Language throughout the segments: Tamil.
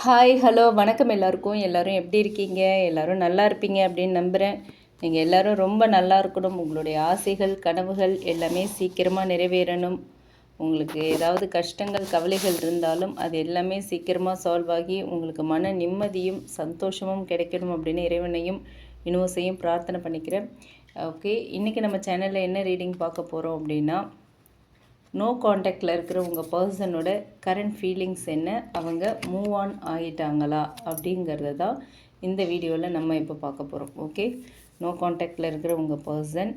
ஹாய் ஹலோ வணக்கம் எல்லாருக்கும். எல்லோரும் எப்படி இருக்கீங்க? எல்லோரும் நல்லா இருப்பீங்க அப்படின்னு நம்புகிறேன். நீங்கள் எல்லோரும் ரொம்ப நல்லா இருக்கணும். உங்களுடைய ஆசைகள் கனவுகள் எல்லாமே சீக்கிரமாக நிறைவேறணும். உங்களுக்கு ஏதாவது கஷ்டங்கள் கவலைகள் இருந்தாலும் அது எல்லாமே சீக்கிரமாக சால்வ் ஆகி உங்களுக்கு மன நிம்மதியும் சந்தோஷமும் கிடைக்கணும் அப்படின்னு இறைவனையும் யூனிவர்ஸையும் பிரார்த்தனை பண்ணிக்கிறேன். ஓகே, இன்றைக்கி நம்ம சேனலில் என்ன ரீடிங் பார்க்க போகிறோம் அப்படின்னா, நோ காண்டாக்டில் இருக்கிற உங்கள் பர்சனோட கரண்ட் ஃபீலிங்ஸ் என்ன, அவங்க மூவ் ஆன் ஆகிட்டாங்களா அப்படிங்கிறத தான் இந்த வீடியோவில் நம்ம இப்போ பார்க்க போகிறோம். ஓகே, நோ காண்டாக்டில் இருக்கிற உங்கள் பர்சன்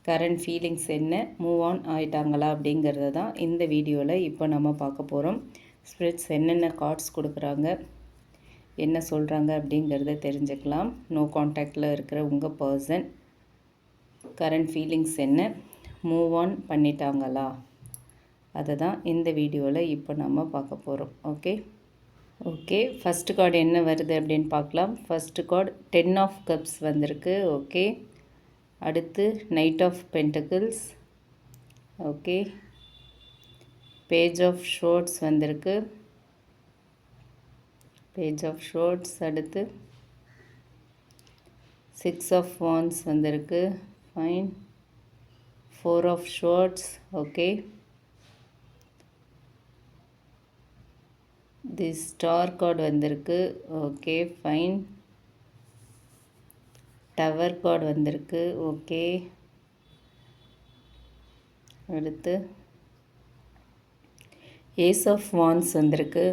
கரண்ட் ஃபீலிங்ஸ் என்ன, மூவ் ஆன் ஆகிட்டாங்களா அப்படிங்கிறத தான் இந்த வீடியோவில் இப்போ நம்ம பார்க்க போகிறோம். ஸ்பிரிட்ஸ் என்னென்ன கார்ட்ஸ் கொடுக்குறாங்க, என்ன சொல்கிறாங்க அப்படிங்கிறத தெரிஞ்சுக்கலாம். நோ காண்டாக்டில் இருக்கிற உங்கள் பர்சன் கரண்ட் ஃபீலிங்ஸ் என்ன, மூவ் ஆன் பண்ணிட்டாங்களா, அதை தான் இந்த வீடியோவில் இப்போ நம்ம பார்க்க போகிறோம். ஓகே, ஃபஸ்ட்டு கார்டு என்ன வருது அப்படின்னு பார்க்கலாம். ஃபஸ்ட்டு கார்டு 10 ஆஃப் கப்ஸ் வந்திருக்கு. ஓகே, அடுத்து knight of pentacles. Okay, page of swords வந்திருக்கு. Page of swords. அடுத்து 6 ஆஃப் வான்ஸ் வந்திருக்கு. Fine. 4 of swords. Okay, the star card வந்திருக்கு. Okay, fine. டவர் கார்டு வந்திருக்கு. ஓகே, அடுத்து ஏஸ் ஆஃப் வான்ஸ் வந்திருக்கு.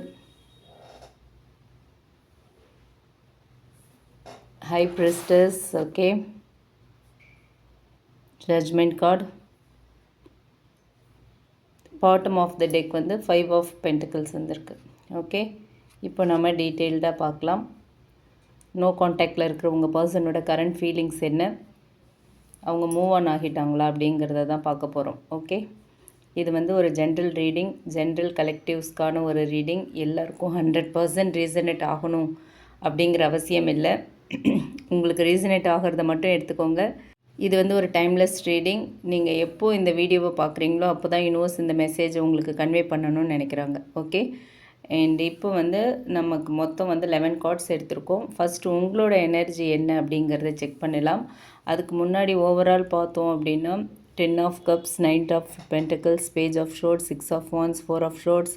High priestess. Okay, judgement card. Bottom of the deck வந்து 5 ஆஃப் பென்டிகிள்ஸ் வந்திருக்கு. ஓகே, இப்போ நம்ம டீட்டெயில்டாக பார்க்கலாம். நோ காண்டாக்டில் இருக்கிற உங்கள் பர்சனோட கரண்ட் ஃபீலிங்ஸ் என்ன, அவங்க மூவ் ஆன் ஆகிட்டாங்களா அப்படிங்கிறத தான் பார்க்க போகிறோம். ஓகே, இது வந்து ஒரு ஜென்ரல் ரீடிங், ஜென்ரல் கலெக்டிவ்ஸ்க்கான ஒரு ரீடிங். எல்லாருக்கும் 100% ரீசனேட் ஆகணும் அப்படிங்கிற அவசியம் இல்லை. உங்களுக்கு ரீசனேட் ஆகிறத மட்டும் எடுத்துக்கோங்க. இது வந்து ஒரு டைம்லெஸ் ரீடிங். நீங்கள் எப்போ இந்த வீடியோவை பார்க்குறீங்களோ அப்போ தான் யூனிவர்ஸ் இந்த மெசேஜை உங்களுக்கு கன்வே பண்ணணும்னு நினைக்கிறாங்க. ஓகே, அண்ட் இப்போ வந்து நமக்கு மொத்தம் வந்து 11 கார்ட்ஸ் எடுத்திருக்கோம். ஃபஸ்ட்டு உங்களோட எனர்ஜி என்ன அப்படிங்கிறத செக் பண்ணலாம். அதுக்கு முன்னாடி ஓவரால் பார்த்தோம் அப்படின்னா 10 of cups, 9 of pentacles, page of swords, 6 of wands, 4 of swords,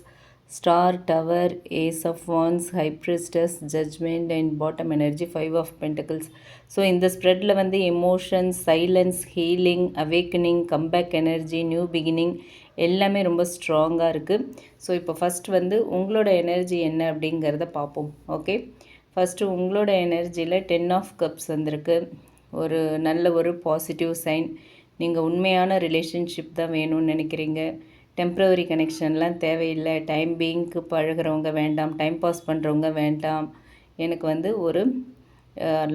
star, tower, ace of wands, high priestess, judgement and bottom energy 5 of pentacles. So இந்த ஸ்ப்ரெட்டில் வந்து emotions, silence, healing, awakening, comeback energy, new beginning எல்லாமே ரொம்ப ஸ்ட்ராங்காக இருக்குது. ஸோ இப்போ ஃபஸ்ட் வந்து உங்களோட எனர்ஜி என்ன அப்படிங்கிறத பார்ப்போம். ஓகே, ஃபஸ்ட்டு உங்களோட எனர்ஜியில் 10 ஆஃப் கப்ஸ் வந்திருக்கு. ஒரு நல்ல ஒரு பாசிட்டிவ் சைன். நீங்கள் உண்மையான ரிலேஷன்ஷிப் தான் வேணும்னு நினைக்கிறீங்க. டெம்ப்ரவரி கனெக்ஷன்லாம் தேவையில்லை. டைம் பீயிங்க்கு பழகிறவங்க வேண்டாம், டைம் பாஸ் பண்ணுறவங்க வேண்டாம். எனக்கு வந்து ஒரு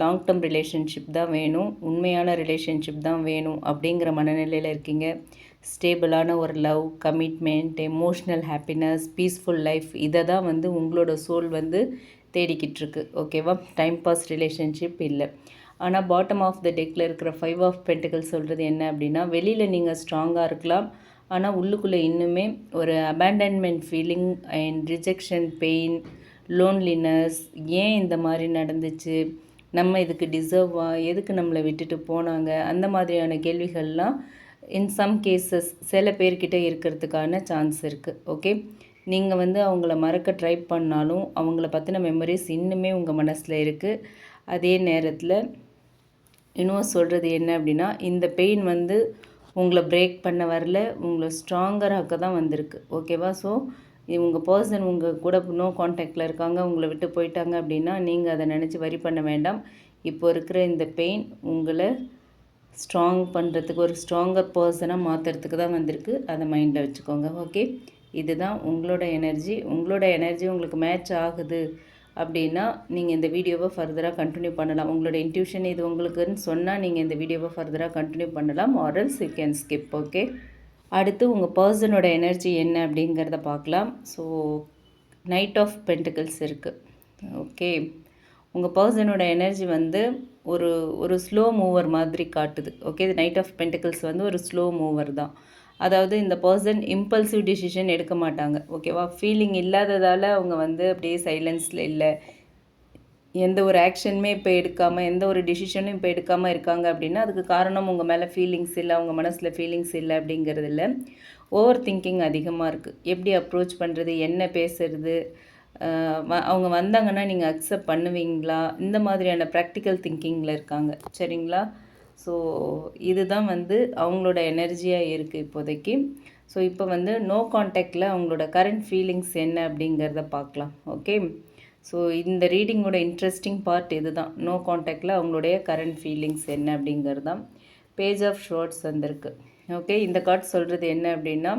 லாங் டேர்ம் ரிலேஷன்ஷிப் தான் வேணும், உண்மையான ரிலேஷன்ஷிப் தான் வேணும் அப்படிங்கிற மனநிலையில் இருக்கீங்க. ஸ்டேபிளான ஒரு love, commitment, emotional happiness, peaceful life, இதை தான் வந்து உங்களோட சோல் வந்து தேடிக்கிட்டு இருக்கு. ஓகேவா? டைம் பாஸ் ரிலேஷன்ஷிப் இல்லை. ஆனால் பாட்டம் ஆஃப் த டெக்கில் இருக்கிற 5 ஆஃப் பென்டிகிள்ஸ் சொல்கிறது என்ன அப்படின்னா, வெளியில் நீங்கள் ஸ்ட்ராங்காக இருக்கலாம், ஆனால் உள்ளுக்குள்ளே இன்னுமே ஒரு abandonment feeling and rejection pain, loneliness, ஏன் இந்த மாதிரி நடந்துச்சு, நம்ம இதுக்கு டிசர்வா, எதுக்கு நம்மளை விட்டுட்டு போனாங்க, அந்த மாதிரியான கேள்விகள்லாம் இன் சம் கேசஸ் சில பேர்கிட்ட இருக்கிறதுக்கான சான்ஸ் இருக்குது. ஓகே, நீங்கள் வந்து அவங்கள மறக்க ட்ரை பண்ணாலும் அவங்கள பற்றின மெமரிஸ் இன்னுமே உங்கள் மனசில் இருக்குது. அதே நேரத்தில் இன்னும் சொல்கிறது என்ன அப்படின்னா, இந்த பெயின் வந்து உங்களை பிரேக் பண்ண வரல, உங்களை ஸ்ட்ராங்கராக்க தான் வந்திருக்கு. ஓகேவா? ஸோ உங்கள் பர்சன் உங்கள் கூட நோ காண்டாக்டில் இருக்காங்க, உங்களை விட்டு போயிட்டாங்க அப்படின்னா நீங்கள் அதை நினச்சி வரி பண்ண வேண்டாம். இப்போ இருக்கிற இந்த பெயின் உங்களை ஸ்ட்ராங் பண்ணுறதுக்கு, ஒரு ஸ்ட்ராங்கர் பர்சனாக மாற்றுறதுக்கு தான் வந்திருக்கு. அதை மைண்டில் வச்சுக்கோங்க. ஓகே, இதுதான் உங்களோட எனர்ஜி. உங்களோட எனர்ஜி உங்களுக்கு மேட்ச் ஆகுது அப்படின்னா நீங்கள் இந்த வீடியோவை ஃபர்தராக கண்டினியூ பண்ணலாம். உங்களோட இன்ட்யூஷன் இது உங்களுக்குன்னு சொன்னால் நீங்கள் இந்த வீடியோவை ஃபர்தராக கண்டினியூ பண்ணலாம். ஆர்எல்ஸ் யூ கேன் ஸ்கிப். ஓகே, அடுத்து உங்கள் பர்சனோட எனர்ஜி என்ன அப்படிங்கிறத பார்க்கலாம். ஸோ நைட் ஆஃப் பென்டிகிள்ஸ் இருக்குது. ஓகே, உங்கள் பர்சனோட எனர்ஜி வந்து ஒரு ஸ்லோ மூவர் மாதிரி காட்டுது. ஓகே, நைட் ஆஃப் பென்டிகிள்ஸ் வந்து ஒரு ஸ்லோ மூவர் தான். அதாவது இந்த பர்சன் இம்பல்சிவ் டிசிஷன் எடுக்க மாட்டாங்க. ஓகேவா? ஃபீலிங் இல்லாததால் அவங்க வந்து அப்படியே சைலன்ஸில் இல்லை, எந்த ஒரு ஆக்ஷனுமே இப்போ எடுக்காமல், எந்த ஒரு டிசிஷனும் இப்போ எடுக்காமல் இருக்காங்க அப்படின்னா அதுக்கு காரணம் உங்கள் மேலே ஃபீலிங்ஸ் இல்லை, அவங்க மனசில் ஃபீலிங்ஸ் இல்லை அப்படிங்கிறது இல்லை. ஓவர் திங்கிங் அதிகமாக இருக்குது. எப்படி அப்ரோச் பண்ணுறது, என்ன பேசுறது, அவங்க வந்தாங்கன்னா நீங்கள் அக்செப்ட் பண்ணுவீங்களா, இந்த மாதிரியான ப்ராக்டிக்கல் திங்கிங்கில் இருக்காங்க. சரிங்களா? ஸோ இதுதான் வந்து அவங்களோட எனர்ஜியாக இருக்குது இப்போதைக்கு. ஸோ இப்போ வந்து நோ கான்டாக்டில் அவங்களோட கரண்ட் ஃபீலிங்ஸ் என்ன அப்படிங்கிறத பார்க்கலாம். ஓகே, ஸோ இந்த ரீடிங்கோட இன்ட்ரெஸ்டிங் பார்ட் இது தான். நோ கான்டாக்டில் அவங்களுடைய கரண்ட் ஃபீலிங்ஸ் என்ன அப்படிங்கிறது தான். பேஜ் ஆஃப் ஷோர்ட்ஸ் வந்திருக்கு. ஓகே, இந்த கார்டு சொல்கிறது என்ன அப்படின்னா,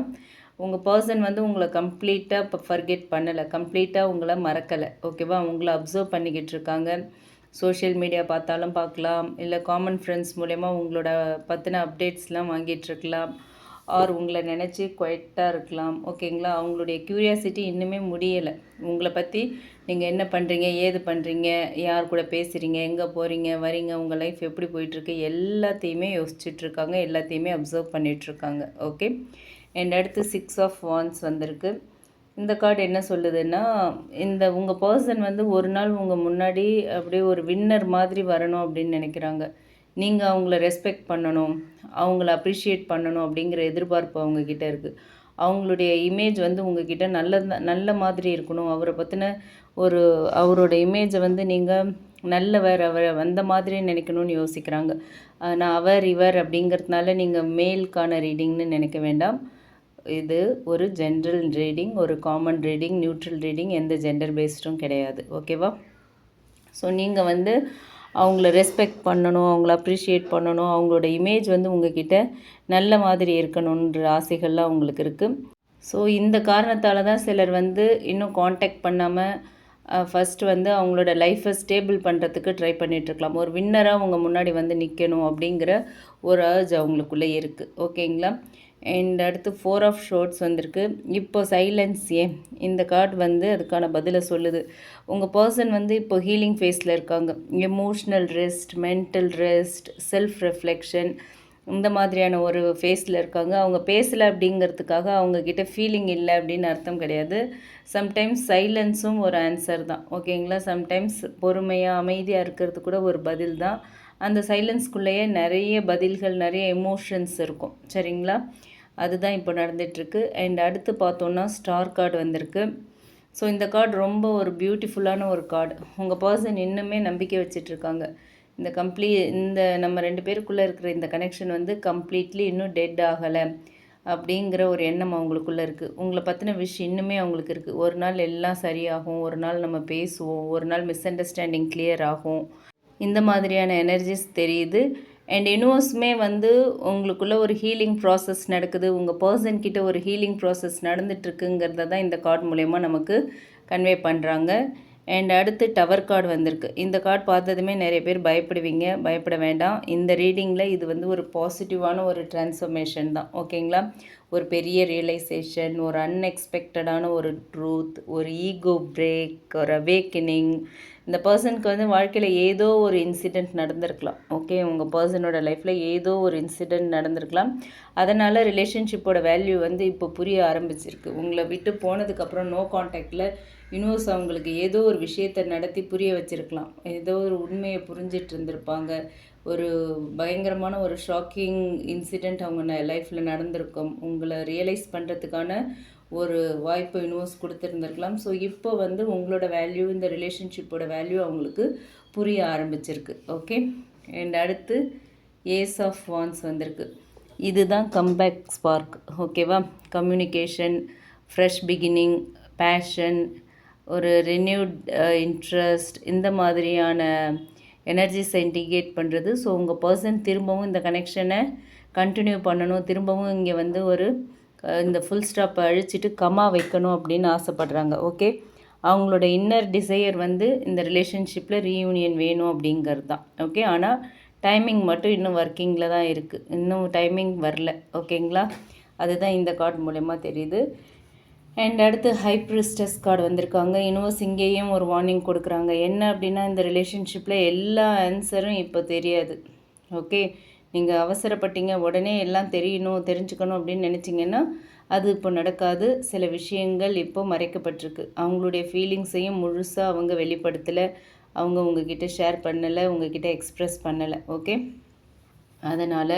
உங்கள் பர்சன் வந்து உங்களை கம்ப்ளீட்டாக இப்போ ஃபர்கெட் பண்ணலை, கம்ப்ளீட்டாக உங்களை மறக்கலை. ஓகேவா? உங்களை அப்சர்வ் பண்ணிக்கிட்டு இருக்காங்க. சோஷியல் மீடியா பார்த்தாலும் பார்க்கலாம், இல்லை காமன் ஃப்ரெண்ட்ஸ் மூலயமா உங்களோட பற்றின அப்டேட்ஸ்லாம் வாங்கிட்டுருக்கலாம், ஆர் உங்களை நினச்சி குவைட்டாக இருக்கலாம். ஓகேங்களா? அவங்களுடைய க்யூரியாசிட்டி இன்னுமே முடியலை. உங்களை பற்றி நீங்கள் என்ன பண்ணுறீங்க, ஏது பண்ணுறீங்க, யார் கூட பேசுகிறீங்க, எங்கே போகிறீங்க வரீங்க, உங்கள் லைஃப் எப்படி போயிட்டுருக்கு, எல்லாத்தையுமே யோசிச்சுட்ருக்காங்க, எல்லாத்தையுமே அப்சர்வ் பண்ணிகிட்ருக்காங்க. ஓகே, அண்ட் அடுத்து 6 ஆஃப் வான்ஸ் வந்திருக்கு. இந்த கார்டு என்ன சொல்லுதுன்னா, இந்த உங்கள் பர்சன் வந்து ஒரு நாள் உங்கள் முன்னாடி அப்படியே ஒரு வின்னர் மாதிரி வரணும் அப்படின்னு நினைக்கிறாங்க. நீங்கள் அவங்கள ரெஸ்பெக்ட் பண்ணணும், அவங்கள அப்ரிஷியேட் பண்ணணும் அப்படிங்கிற எதிர்பார்ப்பு அவங்கக்கிட்ட இருக்குது. அவங்களுடைய இமேஜ் வந்து உங்ககிட்ட நல்ல மாதிரி இருக்கணும், அவரை பற்றின அவரோட இமேஜை வந்து நீங்கள் நல்லவர், அவரை வந்த மாதிரி நினைக்கணும்னு யோசிக்கிறாங்க. நான் அவர் இவர் அப்படிங்கிறதுனால நீங்கள் மேலுக்கான ரீடிங்னு நினைக்க வேண்டாம். இது ஒரு ஜென்ரல் ரீடிங், ஒரு காமன் ரீடிங், நியூட்ரல் ரீடிங், எந்த ஜெண்டர் பேஸ்டும் கிடையாது. ஓகேவா? ஸோ நீங்கள் வந்து அவங்கள ரெஸ்பெக்ட் பண்ணணும், அவங்கள அப்ரிஷியேட் பண்ணணும், அவங்களோட இமேஜ் வந்து உங்ககிட்ட நல்ல மாதிரி இருக்கணுன்ற ஆசைகள்லாம் அவங்களுக்கு இருக்குது. ஸோ இந்த காரணத்தால் தான் சிலர் வந்து இன்னும் காண்டாக்ட் பண்ணாமல் ஃபஸ்ட்டு வந்து அவங்களோட லைஃப்பை ஸ்டேபிள் பண்ணுறதுக்கு ட்ரை பண்ணிகிட்ருக்கலாம். ஒரு வின்னராக அவங்க முன்னாடி வந்து நிற்கணும் அப்படிங்கிற ஒரு அர்ஜ் அவங்களுக்குள்ளே இருக்குது. ஓகேங்களா? அண்ட் அடுத்து 4 ஆஃப் ஷோர்ட்ஸ் வந்திருக்கு. இப்போ சைலன்ஸ் ஏன், இந்த கார்டு வந்து அதுக்கான பதிலை சொல்லுது. உங்கள் பர்சன் வந்து இப்போ ஹீலிங் ஃபேஸில் இருக்காங்க. Emotional rest, mental rest, self reflection, இந்த மாதிரியான ஒரு ஃபேஸில் இருக்காங்க. அவங்க பேசலை அப்படிங்கிறதுக்காக அவங்கக்கிட்ட ஃபீலிங் இல்லை அப்படின்னு அர்த்தம் கிடையாது. சம்டைம்ஸ் சைலன்ஸும் ஒரு ஆன்சர் தான். ஓகேங்களா? சம்டைம்ஸ் பொறுமையாக அமைதியாக இருக்கிறது கூட ஒரு பதில் தான். அந்த சைலன்ஸ்குள்ளேயே நிறைய பதில்கள், நிறைய எமோஷன்ஸ் இருக்கும். சரிங்களா? அதுதான் இப்போ நடந்துகிட்ருக்கு. அண்ட் அடுத்து பார்த்தோன்னா ஸ்டார் கார்டு வந்திருக்கு. ஸோ இந்த கார்டு ரொம்ப ஒரு பியூட்டிஃபுல்லான ஒரு கார்டு. உங்கள் பர்சன் இன்னுமே நம்பிக்கை வச்சிட்ருக்காங்க. இந்த நம்ம 2 பேருக்குள்ளே இருக்கிற இந்த கனெக்ஷன் வந்து கம்ப்ளீட்லி இன்னும் டெட் ஆகலை அப்படிங்கிற ஒரு எண்ணம் அவங்களுக்குள்ளே இருக்குது. உங்களை பற்றின விஷயம் இன்னுமே அவங்களுக்கு இருக்குது. ஒரு நாள் எல்லாம் சரியாகும், ஒரு நாள் நம்ம பேசுவோம், ஒரு நாள் மிஸ் அண்டர்ஸ்டாண்டிங் கிளியர் ஆகும், இந்த மாதிரியான எனர்ஜிஸ் தெரியுது. அண்ட் யூனிவர்ஸுமே வந்து உங்களுக்குள்ளே ஒரு ஹீலிங் ப்ராசஸ் நடக்குது, உங்கள் பர்சன்கிட்ட ஒரு ஹீலிங் ப்ராசஸ் நடந்துகிட்ருக்குங்கிறத தான் இந்த கார்டு மூலயமா நமக்கு கன்வே பண்ணுறாங்க. அண்ட் அடுத்து டவர் கார்டு வந்திருக்கு. இந்த கார்டு பார்த்ததுமே நிறைய பேர் பயப்படுவீங்க, பயப்பட வேண்டாம். இந்த ரீடிங்கில் இது வந்து ஒரு பாசிட்டிவான ஒரு டிரான்ஸ்ஃபர்மேஷன் தான். ஓகேங்களா? ஒரு பெரிய ரியலைசேஷன், ஒரு அன்எக்ஸ்பெக்டடான ஒரு ட்ரூத், ஒரு ஈகோ பிரேக், ஒரு அவேக்கனிங். இந்த பர்சனுக்கு வந்து வாழ்க்கையில் ஏதோ ஒரு இன்சிடெண்ட் நடந்திருக்கலாம். ஓகே, உங்கள் பர்சனோட லைஃப்பில் ஏதோ ஒரு இன்சிடெண்ட் நடந்திருக்கலாம். அதனால் ரிலேஷன்ஷிப்போட வேல்யூ வந்து இப்போ புரிய ஆரம்பிச்சிருக்கு. உங்களை விட்டு போனதுக்கப்புறம் நோ கான்டாக்டில் யூனிவர்ஸ் அவங்களுக்கு ஏதோ ஒரு விஷயத்தை நடத்தி புரிய வச்சுருக்கலாம். ஏதோ ஒரு உண்மையை புரிஞ்சிட்டு இருந்திருப்பாங்க. ஒரு பயங்கரமான ஒரு ஷாக்கிங் இன்சிடெண்ட் அவங்க லைஃப்பில் நடந்திருக்கும். உங்களை ரியலைஸ் பண்ணுறதுக்கான ஒரு வாய்ப்பு யூனிவர்ஸ் கொடுத்துருந்துருக்கலாம். ஸோ இப்போ வந்து உங்களோட வேல்யூ, இந்த ரிலேஷன்ஷிப்போட வேல்யூ அவங்களுக்கு புரிய ஆரம்பிச்சிருக்கு. ஓகே, அண்ட் அடுத்து ஏஸ் ஆஃப் வான்ஸ் வந்திருக்கு. இதுதான் கம்பேக் ஸ்பார்க். ஓகேவா? கம்யூனிகேஷன், ஃப்ரெஷ் பிகினிங், பேஷன், ஒரு ரினியூட் இன்ட்ரெஸ்ட், இந்த மாதிரியான எனர்ஜிஸை இண்டிகேட் பண்ணுறது. ஸோ உங்கள் பர்சன் திரும்பவும் இந்த கனெக்ஷனை கண்டினியூ பண்ணணும், திரும்பவும் இங்கே வந்து இந்த ஃபுல் ஸ்டாப்பை அழிச்சிட்டு கமா வைக்கணும் அப்படின்னு ஆசைப்படுறாங்க. ஓகே, அவங்களோட இன்னர் டிசையர் வந்து இந்த ரிலேஷன்ஷிப்பில் ரீயூனியன் வேணும் அப்படிங்கிறது தான். ஓகே, ஆனால் டைமிங் மட்டும் இன்னும் ஒர்க்கிங்கில் தான் இருக்குது, இன்னும் டைமிங் வரல. ஓகேங்களா? அதுதான் இந்த கார்டு மூலயமா தெரியுது. அண்ட் அடுத்து ஹை பிரிஸ்டஸ் கார்டு வந்திருக்காங்க. யூனிவர்ஸ் இங்கேயும் ஒரு வார்னிங் கொடுக்குறாங்க. என்ன அப்படின்னா, இந்த ரிலேஷன்ஷிப்பில் எல்லா ஆன்சரும் இப்போ தெரியாது. ஓகே, நீங்கள் அவசரப்பட்டீங்க, உடனே எல்லாம் தெரியணும் தெரிஞ்சுக்கணும் அப்படின்னு நினச்சிங்கன்னா அது இப்போ நடக்காது. சில விஷயங்கள் இப்போ மறைக்கப்பட்டிருக்கு. அவங்களுடைய ஃபீலிங்ஸையும் முழுசாக அவங்க வெளிப்படுத்தலை, அவங்க உங்ககிட்ட ஷேர் பண்ணலை, உங்ககிட்ட எக்ஸ்ப்ரெஸ் பண்ணலை. ஓகே, அதனால்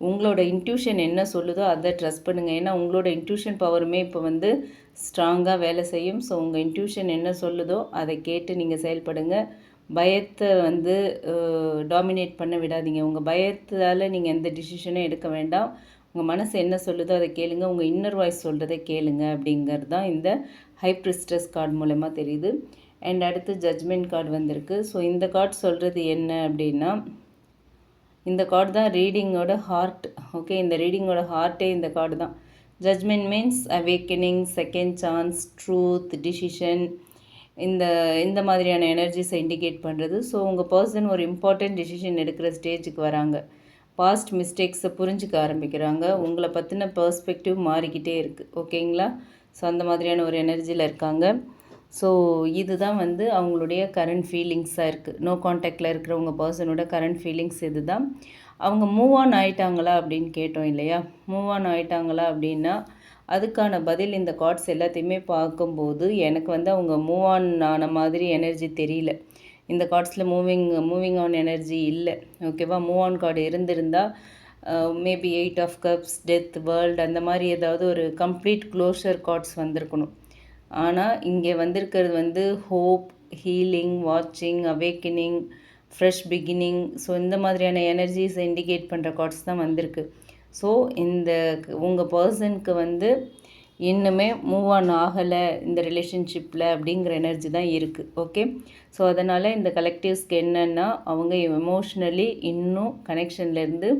உங்களோட இன்ட்யூஷன் என்ன சொல்லுதோ அதை ட்ரஸ்ட் பண்ணுங்கள். ஏன்னா உங்களோட இன்ட்யூஷன் பவருமே இப்போ வந்து ஸ்ட்ராங்காக வேலை செய்யும். ஸோ உங்கள் இன்ட்யூஷன் என்ன சொல்லுதோ அதை கேட்டு நீங்கள் செயல்படுங்க. பயத்தை வந்து டாமினேட் பண்ண விடாதீங்க. உங்கள் பயத்தால் நீங்கள் எந்த டிசிஷனும் எடுக்க வேண்டாம். உங்கள் மனசு என்ன சொல்லுதோ அதை கேளுங்க. உங்கள் இன்னர் வாய்ஸ் சொல்கிறதை கேளுங்க அப்படிங்கிறது தான் இந்த ஹை பிரிஸ்டஸ் கார்டு மூலமாக தெரியுது. அண்ட் அடுத்து ஜட்ஜ்மெண்ட் கார்டு வந்திருக்கு. ஸோ இந்த கார்டு சொல்கிறது என்ன அப்படின்னா, இந்த கார்டு தான் ரீடிங்கோட ஹார்ட். ஓகே, இந்த ரீடிங்கோட ஹார்ட்டே இந்த கார்டு தான். Judgement means awakening, second chance, truth, decision, இந்த மாதிரியான எனர்ஜிஸை இண்டிகேட் பண்ணுறது. ஸோ உங்கள் பர்சன் ஒரு இம்பார்ட்டண்ட் டிசிஷன் எடுக்கிற ஸ்டேஜுக்கு வராங்க. பாஸ்ட் மிஸ்டேக்ஸை புரிஞ்சிக்க ஆரம்பிக்கிறாங்க. உங்களை பற்றின பர்ஸ்பெக்டிவ் மாறிக்கிட்டே இருக்குது. ஓகேங்களா? ஸோ அந்த மாதிரியான ஒரு எனர்ஜியில் இருக்காங்க. ஸோ இதுதான் வந்து அவங்களுடைய கரண்ட் ஃபீலிங்ஸாக இருக்குது. நோ காண்டாக்டில் இருக்கிறவங்க பர்சனோட கரண்ட் ஃபீலிங்ஸ் இது தான். அவங்க மூவ் ஆன் ஆகிட்டாங்களா அப்படின்னு கேட்டோம் இல்லையா? மூவ் ஆன் ஆகிட்டாங்களா அப்படின்னா அதுக்கான பதில் இந்த கார்ட்ஸ் எல்லாத்தையுமே பார்க்கும்போது எனக்கு வந்து அவங்க மூவ் ஆன் ஆன மாதிரி எனர்ஜி தெரியல. இந்த கார்ட்ஸில் மூவிங் ஆன் எனர்ஜி இல்லை. ஓகேவா? மூவ் ஆன் கார்டு இருந்திருந்தால் maybe 8 of cups, death, world அந்த மாதிரி ஏதாவது ஒரு கம்ப்ளீட் க்ளோஷர் கார்ட்ஸ் வந்திருக்கணும். ஆனால் இங்கே வந்திருக்கிறது வந்து ஹோப், ஹீலிங், வாட்சிங், அவேக்கனிங், ஃப்ரெஷ் பிகினிங். ஸோ இந்த மாதிரியான எனர்ஜிஸை இண்டிகேட் பண்ணுற கார்ட்ஸ் தான் வந்திருக்கு. ஸோ உங்கள் பர்சனுக்கு வந்து இன்னுமே மூவ் ஆன் ஆகலை இந்த ரிலேஷன்ஷிப்பில் அப்படிங்கிற எனர்ஜி தான் இருக்குது. ஓகே, ஸோ அதனால் இந்த கலெக்டிவ்ஸ்க்கு என்னென்னா அவங்க எமோஷ்னலி இன்னும் கனெக்ஷன்லேருந்து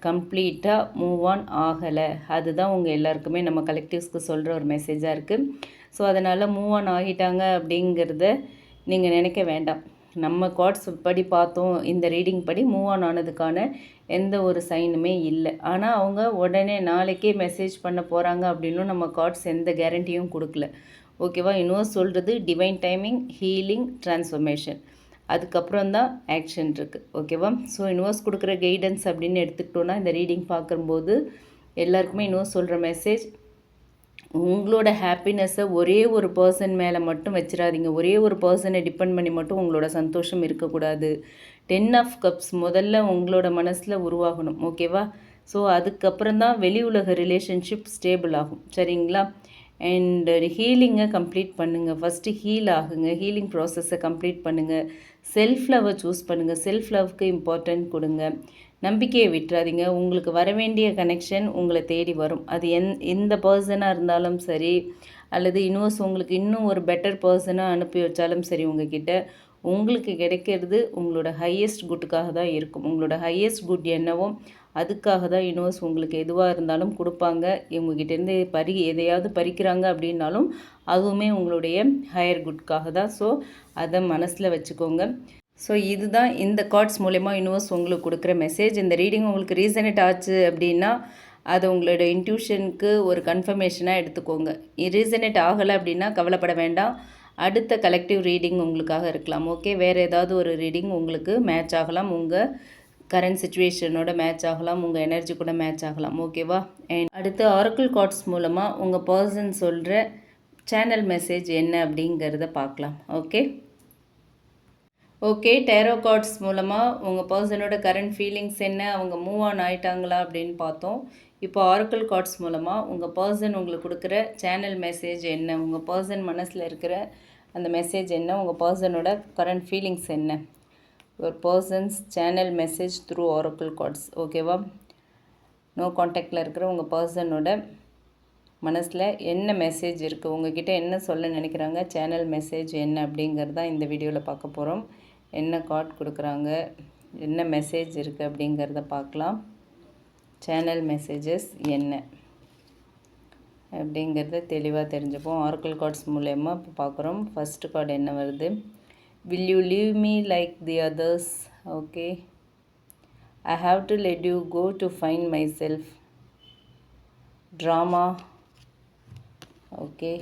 கம்ப்ளீட்டாக மூவ் ஆன் ஆகலை. அதுதான் உங்கள் எல்லாருக்குமே நம்ம கலெக்டிவ்ஸ்க்கு சொல்கிற ஒரு மெசேஜாக இருக்குது. ஸோ அதனால் மூவ் ஆன் ஆகிட்டாங்க அப்படிங்கிறத நீங்கள் நினைக்க வேண்டாம். நம்ம கார்ட்ஸ் படி பார்த்தோம், இந்த ரீடிங் படி மூவ் ஆன் ஆனதுக்கான எந்த ஒரு சைனுமே இல்லை. ஆனால் அவங்க உடனே நாளைக்கே மெசேஜ் பண்ண போகிறாங்க அப்படின்னும் நம்ம கார்ட்ஸ் எந்த கேரண்டியும் கொடுக்கல. ஓகேவா? இன்னும் சொல்கிறது டிவைன் டைமிங், ஹீலிங், ட்ரான்ஸ்ஃபர்மேஷன், அதுக்கப்புறம் தான் ஆக்ஷன் இருக்குது. ஓகேவா? ஸோ யூனிவர்ஸ் கொடுக்குற கைடன்ஸ் அப்படின்னு எடுத்துக்கிட்டோன்னா இந்த ரீடிங் பார்க்கும்போது எல்லாருக்குமே யூனிவர்ஸ் சொல்கிற மெசேஜ், உங்களோட ஹாப்பினஸ்ஸை ஒரே ஒரு பர்சன் மேலே மட்டும் வச்சிடாதீங்க. ஒரே ஒரு பர்சனை டிபெண்ட் பண்ணி மட்டும் உங்களோட சந்தோஷம் இருக்கக்கூடாது. 10 ஆஃப் கப்ஸ் முதல்ல உங்களோட மனசில் உருவாகணும். ஓகேவா? ஸோ அதுக்கப்புறம் தான் வெளி உலக ரிலேஷன்ஷிப் ஸ்டேபிள் ஆகும். சரிங்களா? அண்ட் ஹீலிங்கை கம்ப்ளீட் பண்ணுங்கள். ஃபஸ்ட்டு ஹீல் ஆகுங்க. ஹீலிங் ப்ராசஸை கம்ப்ளீட் பண்ணுங்கள். செல்ஃப் லவ்வை சூஸ் பண்ணுங்கள். செல்ஃப் லவ்க்கு இம்பார்ட்டன்ட் கொடுங்க. நம்பிக்கையை விட்டுறாதீங்க. உங்களுக்கு வர வேண்டிய கனெக்ஷன் உங்களை தேடி வரும். அது எந்த பர்சனாக இருந்தாலும் சரி, அல்லது யூனிவர்ஸ் உங்களுக்கு இன்னும் ஒரு பெட்டர் பர்சனாக அனுப்பி வச்சாலும் சரி, உங்ககிட்ட உங்களுக்கு கிடைக்கிறது உங்களோட ஹையஸ்ட் குட்டுக்காக தான் இருக்கும். உங்களோட ஹையஸ்ட் குட் என்னவோ அதுக்காக தான் யூனிவர்ஸ் உங்களுக்கு எதுவாக இருந்தாலும் கொடுப்பாங்க. இவங்ககிட்டேருந்து எதையாவது பறிக்கிறாங்க அப்படின்னாலும் அதுவுமே உங்களுடைய ஹையர் குட்காக தான். ஸோ அதை மனசில் வச்சுக்கோங்க. ஸோ இதுதான் இந்த கார்ட்ஸ் மூலமா யூனிவர்ஸ் உங்களுக்கு கொடுக்குற மெசேஜ். இந்த ரீடிங் உங்களுக்கு ரீசனேட் ஆச்சு அப்படின்னா அது உங்களோட இன்ட்யூஷனுக்கு ஒரு கன்ஃபர்மேஷனாக எடுத்துக்கோங்க. ரீசனேட் ஆகலை அப்படின்னா கவலைப்பட வேண்டாம். அடுத்த கலெக்டிவ் ரீடிங் உங்களுக்காக இருக்கலாம். ஓகே, வேறு ஏதாவது ஒரு ரீடிங் உங்களுக்கு மேட்ச் ஆகலாம். உங்கள் கரண்ட் சுச்சுவேஷனோட மேட்ச் ஆகலாம், உங்கள் எனர்ஜி கூட மேட்ச் ஆகலாம். ஓகேவா? அண்ட் அடுத்து ஆரக்கிள் கார்ட்ஸ் மூலமாக உங்கள் பர்சன் சொல்கிற சேனல் மெசேஜ் என்ன அப்படிங்கிறத பார்க்கலாம். ஓகே, டேரோ கார்ட்ஸ் மூலமாக உங்கள் பர்சனோட கரண்ட் ஃபீலிங்ஸ் என்ன, அவங்க மூவ் ஆன் ஆகிட்டாங்களா அப்படின்னு பார்த்தோம். இப்போ ஆரக்கிள் கார்ட்ஸ் மூலமாக உங்கள் பர்சன் உங்களுக்கு கொடுக்குற சேனல் மெசேஜ் என்ன, உங்கள் பர்சன் மனசில் இருக்கிற அந்த மெசேஜ் என்ன, உங்கள் பர்சனோட கரண்ட் ஃபீலிங்ஸ் என்ன. Your person's channel message through oracle cards. ஓகேவா? நோ காண்டாக்டில் இருக்கிற உங்கள் பர்சனோட மனசில் என்ன மெசேஜ் இருக்குது, உங்ககிட்ட என்ன சொல்ல நினைக்கிறாங்க, சேனல் மெசேஜ் என்ன அப்படிங்கிறது தான் இந்த வீடியோவில் பார்க்க போகிறோம். என்ன கார்ட் கொடுக்குறாங்க, என்ன மெசேஜ் இருக்குது அப்படிங்கிறத பார்க்கலாம். சேனல் மெசேஜஸ் என்ன அப்படிங்கிறத தெளிவாக தெரிஞ்சுப்போம். ஆரக்கிள் கார்ட்ஸ் மூலயமா இப்போ பார்க்குறோம். ஃபஸ்ட்டு கார்டு என்ன வருது, will you leave me like the others. Okay, I have to let you go to find myself. Trauma. Okay,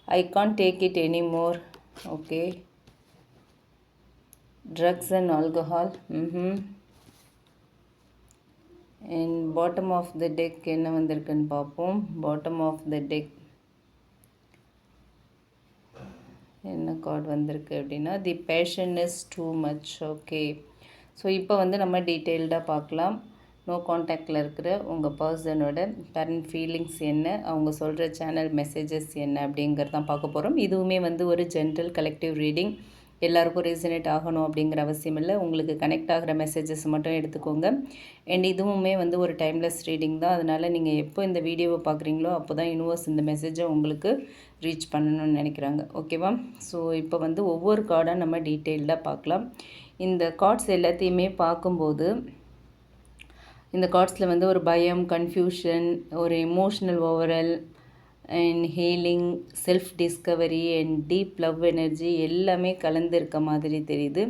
I can't take it anymore. Okay, drugs and alcohol. And bottom of the deck என்ன வந்திருக்குன்னு பார்ப்போம். பாட்டம் ஆஃப் த டெக் என்ன கார்டு வந்திருக்கு அப்படின்னா the passion is too much. Okay, so இப்போ வந்து நம்ம டீட்டெயில்டாக பார்க்கலாம். நோ காண்டாக்டில் இருக்கிற உங்கள் பர்சனோட கரண்ட் ஃபீலிங்ஸ் என்ன, அவங்க சொல்கிற சேனல் மெசேஜஸ் என்ன அப்படிங்கிறது தான் பார்க்க போகிறோம். இதுவுமே வந்து ஒரு ஜென்ரல் கலெக்டிவ் ரீடிங், எல்லாருக்கும் ரீசனேட் ஆகணும் அப்படிங்கிற அவசியம் இல்லை. உங்களுக்கு கனெக்ட் ஆகிற மெசேஜஸ் மட்டும் எடுத்துக்கோங்க. அண்ட் இதுவுமே வந்து ஒரு டைம்லெஸ் ரீடிங் தான். அதனால் நீங்கள் எப்போ இந்த வீடியோவை பார்க்குறீங்களோ அப்போ தான் யூனிவர்ஸ் இந்த மெசேஜை உங்களுக்கு ரீச் பண்ணணும்னு நினைக்கிறாங்க. ஓகேவா? ஸோ இப்போ வந்து ஒவ்வொரு கார்டாக நம்ம டீட்டெயில்டாக பார்க்கலாம். இந்த கார்ட்ஸ் எல்லாத்தையுமே பார்க்கும்போது இந்த கார்ட்ஸில் வந்து ஒரு பயம், கன்ஃபியூஷன், ஒரு emotional overall and healing, self discovery and deep love energy எல்லாமே கலந்துருக்க மாதிரி தெரியுது.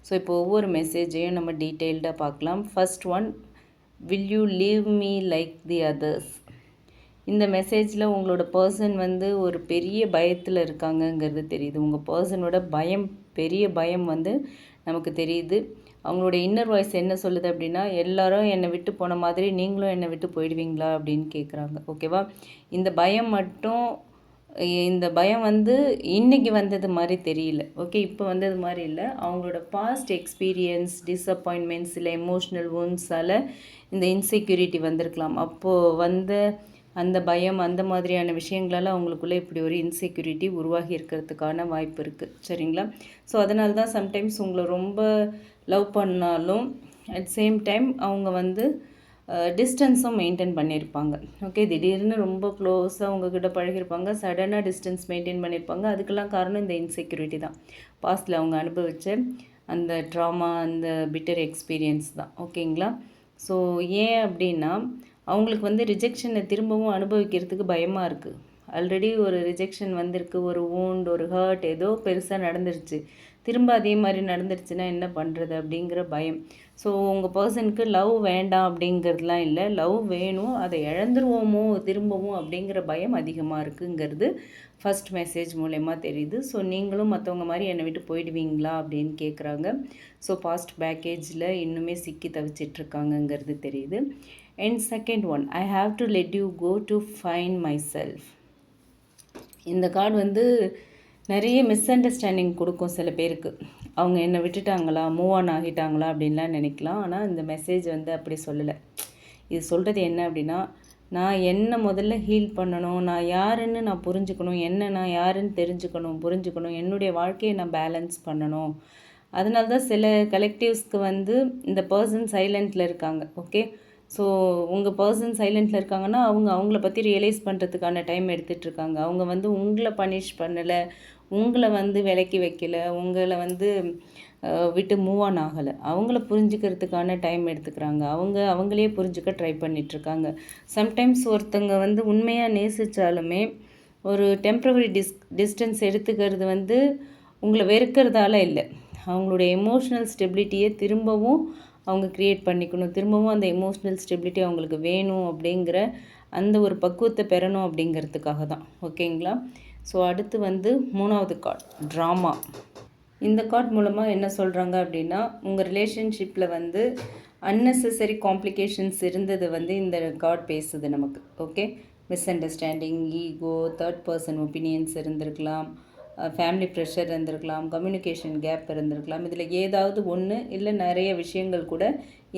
ஸோ இப்போ ஒவ்வொரு மெசேஜையும் நம்ம டீட்டெயில்டாக பார்க்கலாம். First one, will you leave me like the others. இந்த மெசேஜில் உங்களோட பர்சன் வந்து ஒரு பெரிய பயத்தில் இருக்காங்கங்கிறது தெரியுது. உங்கள் பர்சனோட பயம், பெரிய பயம் வந்து நமக்கு தெரியுது. அவங்களோட இன்னர் வாய்ஸ் என்ன சொல்லுது அப்படின்னா, எல்லாரும் என்னை விட்டு போன மாதிரி நீங்களும் என்னை விட்டு போயிடுவீங்களா அப்படின்னு கேட்குறாங்க. ஓகேவா? இந்த பயம் மட்டும், இந்த பயம் வந்து இன்றைக்கி வந்தது மாதிரி தெரியல. ஓகே, இப்போ வந்தது மாதிரி இல்லை. அவங்களோட பாஸ்ட் எக்ஸ்பீரியன்ஸ், டிஸப்பாயின்மெண்ட்ஸ், இல்லை எமோஷ்னல் வூண்ட்ஸால் இந்த இன்செக்யூரிட்டி வந்திருக்கலாம். அப்போது வந்த அந்த பயம், அந்த மாதிரியான விஷயங்களால் அவங்களுக்குள்ளே இப்படி ஒரு இன்செக்யூரிட்டி உருவாகி இருக்கிறதுக்கான வாய்ப்பு இருக்குது. சரிங்களா? ஸோ அதனால தான் சம்டைம்ஸ் உங்களை ரொம்ப லவ் பண்ணாலும் அட் சேம் டைம் அவங்க வந்து டிஸ்டன்ஸும் மெயின்டைன் பண்ணியிருப்பாங்க. ஓகே, திடீர்னு ரொம்ப க்ளோஸாக உங்ககிட்ட பழகிருப்பாங்க, சடனாக டிஸ்டன்ஸ் மெயின்டைன் பண்ணியிருப்பாங்க. அதுக்கெல்லாம் காரணம் இந்த இன்செக்யூரிட்டி தான். பாஸ்டில் அவங்க அனுபவித்த அந்த ட்ராமா, அந்த பிட்டர் எக்ஸ்பீரியன்ஸ் தான். ஓகேங்களா? ஸோ ஏன் அப்படின்னா அவங்களுக்கு வந்து ரிஜெக்ஷனை திரும்பவும் அனுபவிக்கிறதுக்கு பயமாக இருக்குது. ஆல்ரெடி ஒரு ரிஜெக்ஷன் வந்திருக்கு, ஒரு வூண்ட், ஒரு ஹர்ட் ஏதோ பெருசாக நடந்துருச்சு. திரும்ப அதே மாதிரி நடந்துருச்சுன்னா என்ன பண்ணுறது அப்படிங்கிற பயம். ஸோ உங்கள் பர்சனுக்கு லவ் வேண்டாம் அப்படிங்கிறதுலாம் இல்லை, லவ் வேணும், அதை இழந்துருவோமோ திரும்பவும் அப்படிங்கிற பயம் அதிகமாக இருக்குங்கிறது ஃபஸ்ட் மெசேஜ் மூலயமா தெரியுது. ஸோ நீங்களும் மற்றவங்க மாதிரி என்னை விட்டு போயிடுவீங்களா அப்படின்னு கேட்குறாங்க. ஸோ பாஸ்ட் பேக்கேஜில் இன்னுமே சிக்கி தவிச்சிட்ருக்காங்கங்கிறது தெரியுது. And second one, I have to let you go to find myself. இந்த கார்டு வந்து நிறைய மிஸ் அண்டர்ஸ்டாண்டிங் கொடுக்கும் சில பேருக்கு. அவங்க என்னை விட்டுட்டாங்களா, மூவ் ஆன் ஆகிட்டாங்களா அப்படின்லாம் நினைக்கலாம். ஆனால் இந்த மெசேஜ் வந்து அப்படி சொல்லலை. இது சொல்கிறது என்ன அப்படின்னா, நான் என்ன முதல்ல ஹீல் பண்ணணும், நான் யாருன்னு நான் புரிஞ்சுக்கணும், என்ன நான் யாருன்னு புரிஞ்சுக்கணும், என்னுடைய வாழ்க்கையை நான் பேலன்ஸ் பண்ணணும். அதனால தான் சில கலெக்டிவ்ஸ்க்கு வந்து இந்த பர்சன் சைலண்ட்டில் இருக்காங்க. ஓகே, ஸோ உங்கள் பர்சன் சைலண்ட்டில் இருக்காங்கன்னா அவங்கள பற்றி ரியலைஸ் பண்ணுறதுக்கான டைம் எடுத்துகிட்ருக்காங்க. அவங்க வந்து உங்களை பனிஷ் பண்ணலை, உங்களை வந்து விலக்கி வைக்கலை, உங்களை வந்து விட்டு மூவ் ஆன் ஆகலை. அவங்கள புரிஞ்சுக்கிறதுக்கான டைம் எடுத்துக்கிறாங்க. அவங்களே புரிஞ்சுக்க ட்ரை பண்ணிகிட்ருக்காங்க. சம்டைம்ஸ் ஒருத்தங்க வந்து உண்மையாக நேசித்தாலுமே ஒரு டெம்ப்ரவரி டிஸ்டன்ஸ் எடுத்துக்கிறது வந்து உங்களை வெறுக்கிறதால இல்லை, அவங்களுடைய எமோஷ்னல் ஸ்டெபிலிட்டியை திரும்பவும் அவங்க க்ரியேட் பண்ணிக்கணும், திரும்பவும் அந்த எமோஷ்னல் ஸ்டெபிலிட்டி அவங்களுக்கு வேணும் அப்படிங்கிற அந்த ஒரு பக்குவத்தை பெறணும் அப்படிங்கிறதுக்காக தான். ஓகேங்களா? ஸோ அடுத்து வந்து மூணாவது கார்ட், ட்ராமா. இந்த கார்ட் மூலமாக என்ன சொல்கிறாங்க அப்படின்னா, உங்கள் ரிலேஷன்ஷிப்பில் வந்து அன்னெசரி காம்ப்ளிகேஷன்ஸ் இருந்தது வந்து இந்த கார்ட் பேசுது நமக்கு. Okay, misunderstanding, ego, third person opinions இருந்திருக்கலாம், ஃபேமிலி ப்ரெஷர் இருந்திருக்கலாம், கம்யூனிகேஷன் கேப் இருந்திருக்கலாம். இதில் ஏதாவது ஒன்று இல்லை நிறைய விஷயங்கள் கூட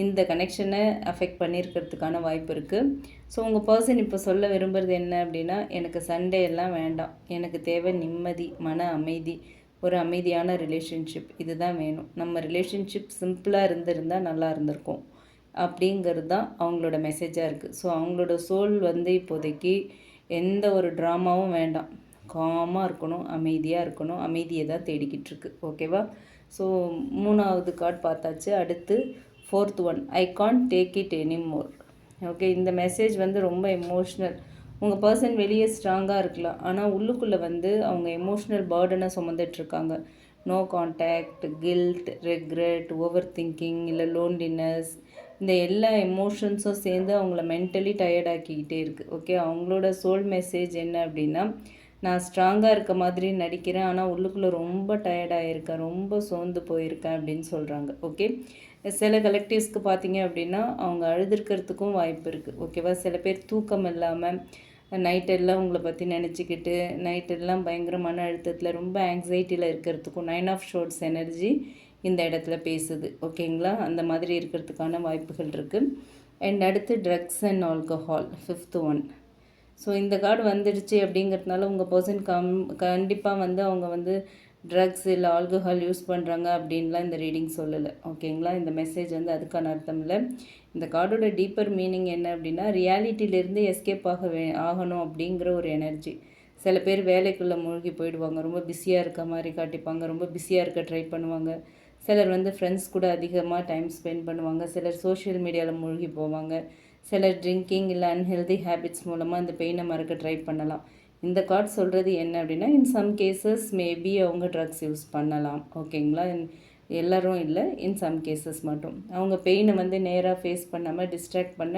இந்த கனெக்ஷனை அஃபெக்ட் பண்ணியிருக்கிறதுக்கான வாய்ப்பு இருக்குது. ஸோ உங்கள் பர்சன் இப்போ சொல்ல விரும்புகிறது என்ன அப்படின்னா, எனக்கு சண்டே எல்லாம் வேண்டாம், எனக்கு தேவை நிம்மதி, மன அமைதி, ஒரு அமைதியான ரிலேஷன்ஷிப், இதுதான் வேணும். நம்ம ரிலேஷன்ஷிப் சிம்பிளாக இருந்திருந்தால் நல்லா இருந்திருக்கும் அப்படிங்கிறது தான் அவங்களோட மெசேஜாக இருக்குது. ஸோ அவங்களோட சோல் வந்து இப்போதைக்கு எந்த ஒரு ட்ராமாவும் வேண்டாம், காமாக இருக்கணும், அமைதியாக இருக்கணும், அமைதியை தான் தேடிக்கிட்டு இருக்கு. ஓகேவா? ஸோ மூணாவது கார்டு பார்த்தாச்சு. அடுத்து fourth one, I can't take it anymore. Okay, இந்த மெசேஜ் வந்து ரொம்ப எமோஷ்னல். உங்கள் பர்சன் வெளியே ஸ்ட்ராங்காக இருக்கலாம், ஆனால் உள்ளுக்குள்ளே வந்து அவங்க எமோஷ்னல் பேர்டனை சுமந்துட்டுருக்காங்க. No contact, guilt, regret, over thinking, இல்லை லோன்லினஸ், இந்த எல்லா எமோஷன்ஸும் சேர்ந்து அவங்கள மென்டலி டயர்டாக்கிக்கிட்டே இருக்குது. ஓகே, அவங்களோட சோல் மெசேஜ் என்ன அப்படின்னா, நான் ஸ்ட்ராங்காக இருக்க மாதிரி நடிக்கிறேன், ஆனால் உள்ளுக்குள்ளே ரொம்ப டயர்டாகிருக்கேன், ரொம்ப சோர்ந்து போயிருக்கேன் அப்படின்னு சொல்கிறாங்க. ஓகே, சில கலெக்டிவ்ஸ்க்கு பார்த்தீங்க அப்படின்னா அவங்க அழுதுருக்கிறதுக்கும் வாய்ப்பு இருக்குது. ஓகேவா, சில பேர் தூக்கம் இல்லாமல் நைட்டெல்லாம் உங்களை பற்றி நினச்சிக்கிட்டு நைட்டெல்லாம் பயங்கர மன அழுத்தத்தில் ரொம்ப ஆங்ஸைட்டியில் இருக்கிறதுக்கும் 9 ஆஃப் ஷோர்ட்ஸ் எனர்ஜி இந்த இடத்துல பேசுது. ஓகேங்களா, அந்த மாதிரி இருக்கிறதுக்கான வாய்ப்புகள் இருக்குது. அண்ட் அடுத்து drugs and alcohol, 5th one. So இந்த கார்டு வந்துடுச்சு அப்படிங்கிறதுனால உங்கள் பர்சன் கண்டிப்பாக வந்து அவங்க வந்து ட்ரக்ஸ் இல்லை ஆல்கஹால் யூஸ் பண்ணுறாங்க அப்படின்லாம் இந்த ரீடிங் சொல்லலை. ஓகேங்களா, இந்த மெசேஜ் வந்து அதுக்கான அர்த்தம் இல்லை. இந்த கார்டோட டீப்பர் மீனிங் என்ன அப்படின்னா, ரியாலிட்டியிலேருந்து எஸ்கேப் ஆகணும் அப்படிங்கிற ஒரு எனர்ஜி. சில பேர் வேலைக்குள்ளே மூழ்கி போயிடுவாங்க, ரொம்ப பிஸியாக இருக்க மாதிரி காட்டிப்பாங்க, ரொம்ப பிஸியாக இருக்க ட்ரை பண்ணுவாங்க. சிலர் வந்து ஃப்ரெண்ட்ஸ் கூட அதிகமாக டைம் ஸ்பெண்ட் பண்ணுவாங்க, சிலர் சோஷியல் மீடியாவில் மூழ்கி போவாங்க, சிலர் ட்ரிங்கிங் இல்லை அன்ஹெல்தி ஹேபிட்ஸ் மூலமாக அந்த பெயினை மறக்க ட்ரை பண்ணலாம். இந்த கார்டு சொல்கிறது என்ன அப்படின்னா, இன் சம் கேசஸ் மேபி அவங்க ட்ரக்ஸ் யூஸ் பண்ணலாம். ஓகேங்களா, எல்லோரும் இல்லை, இன் சம் கேசஸ் மட்டும் அவங்க பெயினை வந்து நேராக ஃபேஸ் பண்ணாமல் டிஸ்ட்ராக்ட் பண்ண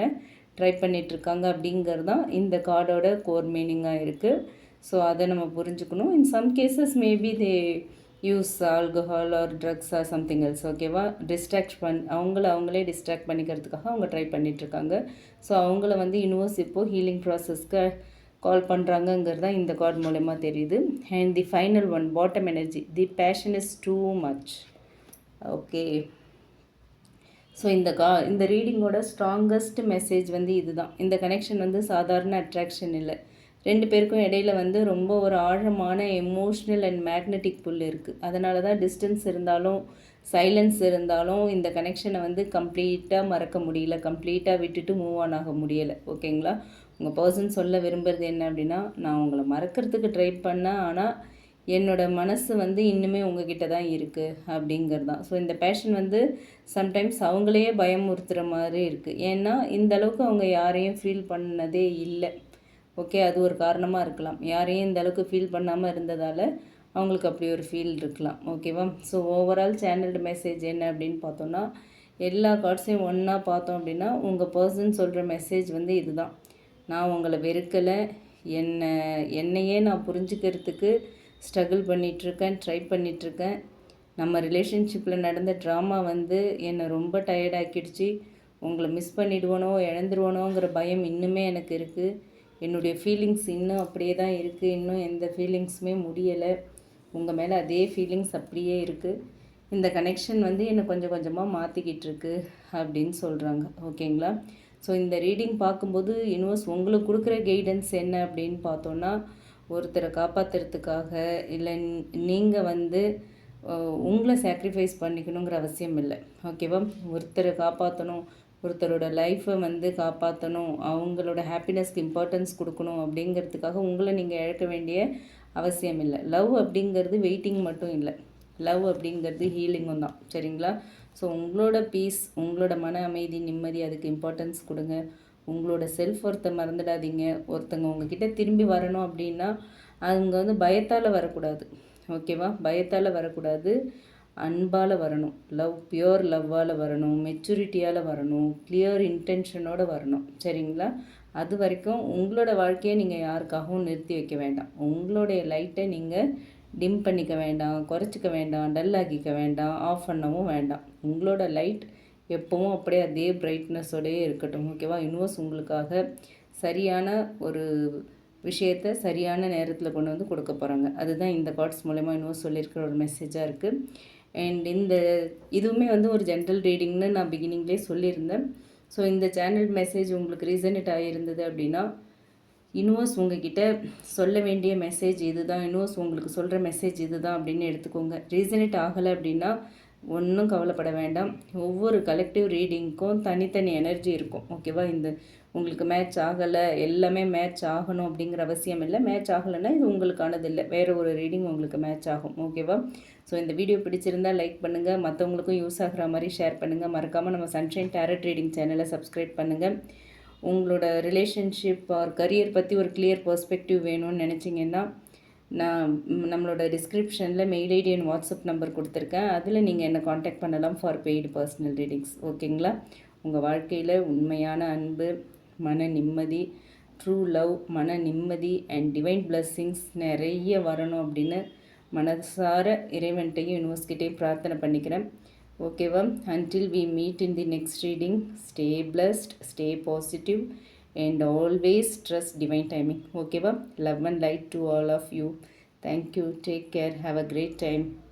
ட்ரை பண்ணிகிட்ருக்காங்க அப்படிங்கிறது தான் இந்த கார்டோட கோர் மீனிங்காக இருக்குது. ஸோ அதை நம்ம புரிஞ்சுக்கணும். In some cases maybe they use alcohol or drugs or something else. ஓகேவா, அவங்களே டிஸ்ட்ராக்ட் பண்ணிக்கிறதுக்காக அவங்க ட்ரை பண்ணிகிட்ருக்காங்க. ஸோ அவங்கள வந்து யூனிவர்ஸ் இப்போது ஹீலிங் ப்ராசஸ்க்கு கால் பண்ணுறாங்கங்கிறது தான் இந்த கார்டு மூலயமா தெரியுது. And the final one, bottom energy, the passion is too much. Okay, so இந்த ரீடிங்கோட ஸ்ட்ராங்கஸ்ட் மெசேஜ் வந்து இதுதான். இந்த கனெக்ஷன் வந்து சாதாரண அட்ராக்ஷன் இல்லை, ரெண்டு பேருக்கும் இடையில வந்து ரொம்ப ஒரு ஆழமான எமோஷ்னல் அண்ட் மேக்னெட்டிக் புல் இருக்குது. அதனால தான் டிஸ்டன்ஸ் இருந்தாலும் சைலன்ஸ் இருந்தாலும் இந்த கனெக்ஷனை வந்து கம்ப்ளீட்டாக மறக்க முடியல, கம்ப்ளீட்டாக விட்டுட்டு மூவ் ஆன் ஆக முடியலை. ஓகேங்களா, உங்கள் பர்சன் சொல்ல விரும்புகிறது என்ன அப்படின்னா, நான் உங்களை மறக்கிறதுக்கு ட்ரை பண்ணேன், ஆனால் என்னோடய மனசு வந்து இன்னுமே உங்ககிட்ட தான் இருக்குது அப்படிங்கிறது தான். ஸோ இந்த பேஷன் வந்து சம்டைம்ஸ் அவங்களையே பயமுறுத்துகிற மாதிரி இருக்குது. ஏன்னா இந்த அளவுக்கு அவங்க யாரையும் ஃபீல் பண்ணதே இல்லை. ஓகே, அது ஒரு காரணமாக இருக்கலாம். யாரையும் இந்த அளவுக்கு ஃபீல் பண்ணாமல் இருந்ததால் அவங்களுக்கு அப்படி ஒரு ஃபீல் இருக்கலாம். ஓகேவா, ஸோ ஓவரால் சேனல்டு மெசேஜ் என்ன அப்படின்னு பார்த்தோன்னா, எல்லா கார்ட்ஸையும் ஒன்றா பார்த்தோம் அப்படின்னா உங்கள் பர்சன் சொல்கிற மெசேஜ் வந்து இதுதான். நான் உங்களை வெறுக்கலை, என்னையே நான் புரிஞ்சுக்கிறதுக்கு ஸ்ட்ரகிள் பண்ணிகிட்ருக்கேன், ட்ரை பண்ணிகிட்ருக்கேன். நம்ம ரிலேஷன்ஷிப்பில் நடந்த ட்ராமா வந்து என்னை ரொம்ப டயர்டாக்கிடுச்சு. உங்களை மிஸ் பண்ணிடுவனோ இழந்துருவனோங்கிற பயம் இன்னுமே எனக்கு இருக்குது. என்னுடைய ஃபீலிங்ஸ் இன்னும் அப்படியே தான் இருக்குது, இன்னும் எந்த ஃபீலிங்ஸுமே முடியலை. உங்கள் மேலே அதே ஃபீலிங்ஸ் அப்படியே இருக்குது. இந்த கனெக்ஷன் வந்து என்னை கொஞ்சம் கொஞ்சமாக மாற்றிக்கிட்டு இருக்கு அப்படின்னு சொல்கிறாங்க. ஓகேங்களா, ஸோ இந்த ரீடிங் பார்க்கும்போது யூனிவர்ஸ் உங்களுக்கு கொடுக்குற கைடன்ஸ் என்ன அப்படின்னு பார்த்தோன்னா, ஒருத்தரை காப்பாற்றுறதுக்காக இல்லை நீங்கள் வந்து உங்களை சாக்ரிஃபைஸ் பண்ணிக்கணுங்கிற அவசியம் இல்லை. ஓகேவா, ஒருத்தரை காப்பாற்றணும், ஒருத்தரோட லைஃப்பை வந்து காப்பாற்றணும், அவங்களோட ஹாப்பினஸ்க்கு இம்பார்ட்டன்ஸ் கொடுக்கணும் அப்படிங்கிறதுக்காக உங்களை நீங்கள் இழக்க வேண்டிய அவசியம் இல்லை. லவ் அப்படிங்கிறது வெயிட்டிங் மட்டும் இல்லை, லவ் அப்படிங்கிறது ஹீலிங்கும் தான். சரிங்களா, ஸோ உங்களோட பீஸ், உங்களோட மன அமைதி, நிம்மதி, அதுக்கு இம்பார்ட்டன்ஸ் கொடுங்க. உங்களோட செல்ஃப் ஒர்த்தை மறந்துடாதீங்க. ஒருத்தங்க உங்ககிட்ட திரும்பி வரணும் அப்படின்னா அவங்க வந்து பயத்தால் வரக்கூடாது. ஓகேவா, பயத்தால் வரக்கூடாது, அன்பால் வரணும். லவ், பியூர் லவ்வால் வரணும், மெச்சூரிட்டியால் வரணும், கிளியர் இன்டென்ஷனோடு வரணும். சரிங்களா, அது வரைக்கும் உங்களோட வாழ்க்கையை நீங்கள் யாருக்காகவும் நிறுத்தி வைக்க வேண்டாம். உங்களுடைய லைட்டை நீங்கள் டிம் பண்ணிக்க வேண்டாம், குறைச்சிக்க வேண்டாம், டல் ஆக்கிக்க வேண்டாம், ஆஃப் பண்ணவும் வேண்டாம். உங்களோட லைட் எப்போவும் அப்படியே அதே பிரைட்னஸோடையே இருக்கட்டும். ஓகேவா, யூனிவர்ஸ் உங்களுக்காக சரியான ஒரு விஷயத்தை சரியான நேரத்தில் கொண்டு வந்து கொடுக்க போகிறாங்க. அதுதான் இந்த கார்ட்ஸ் மூலமா யூனிவர்ஸ் சொல்லியிருக்கிற ஒரு மெசேஜாக இருக்குது. அண்ட் இதுவுமே வந்து ஒரு ஜென்ரல் ரீடிங்னு நான் பிகினிங்லேயே சொல்லியிருந்தேன். ஸோ இந்த சேனல் மெசேஜ் உங்களுக்கு ரீசனேட் ஆகியிருந்தது அப்படின்னா, யூனிவர்ஸ் உங்ககிட்ட சொல்ல வேண்டிய மெசேஜ் இதுதான், யூனிவர்ஸ் உங்களுக்கு சொல்கிற மெசேஜ் இதுதான் அப்படின்னு எடுத்துக்கோங்க. ரீசனேட் ஆகலை அப்படின்னா ஒன்றும் கவலைப்பட வேண்டாம். ஒவ்வொரு கலெக்டிவ் ரீடிங்க்கும் தனித்தனி எனர்ஜி இருக்கும். ஓகேவா, உங்களுக்கு மேட்ச் ஆகலை, எல்லாமே மேட்ச் ஆகணும் அப்படிங்கிற அவசியம் இல்லை. மேட்ச் ஆகலைன்னா இது உங்களுக்கானது இல்லை, வேறு ஒரு ரீடிங் உங்களுக்கு மேட்ச் ஆகும். ஓகேவா, ஸோ இந்த வீடியோ பிடிச்சிருந்தால் லைக் பண்ணுங்கள், மற்றவங்களுக்கும் யூஸ் ஆகிற மாதிரி ஷேர் பண்ணுங்கள். மறக்காமல் நம்ம சன்ஷைன் டேரட் ரீடிங் சேனலை சப்ஸ்கிரைப் பண்ணுங்கள். உங்களோட ரிலேஷன்ஷிப் ஆர் கரியர் பற்றி ஒரு கிளியர் பெர்ஸ்பெக்டிவ் வேணும்னு நினச்சிங்கன்னா, நான் நம்மளோட டிஸ்கிரிப்ஷனில் mail ID and WhatsApp number கொடுத்துருக்கேன். அதில் நீங்கள் என்னை காண்டாக்ட் பண்ணலாம் ஃபார் பெய்டு பர்சனல் ரீடிங்ஸ். ஓகேங்களா, உங்கள் வாழ்க்கையில் உண்மையான அன்பு, மன நிம்மதி, ட்ரூ லவ், மன நிம்மதி அண்ட் டிவைன் பிளெஸ்ஸிங்ஸ் நிறைய வரணும் அப்படின்னு மனசார இறைவன்ட்டையும் யூனிவர்ஸ்கிட்டையும் பிரார்த்தனை பண்ணிக்கிறேன். ஓகேவா? until we meet in the next reading, stay blessed, stay positive and always trust divine timing. ஓகேவா? love and light to all of you. Thank you. Take care. Have a great time.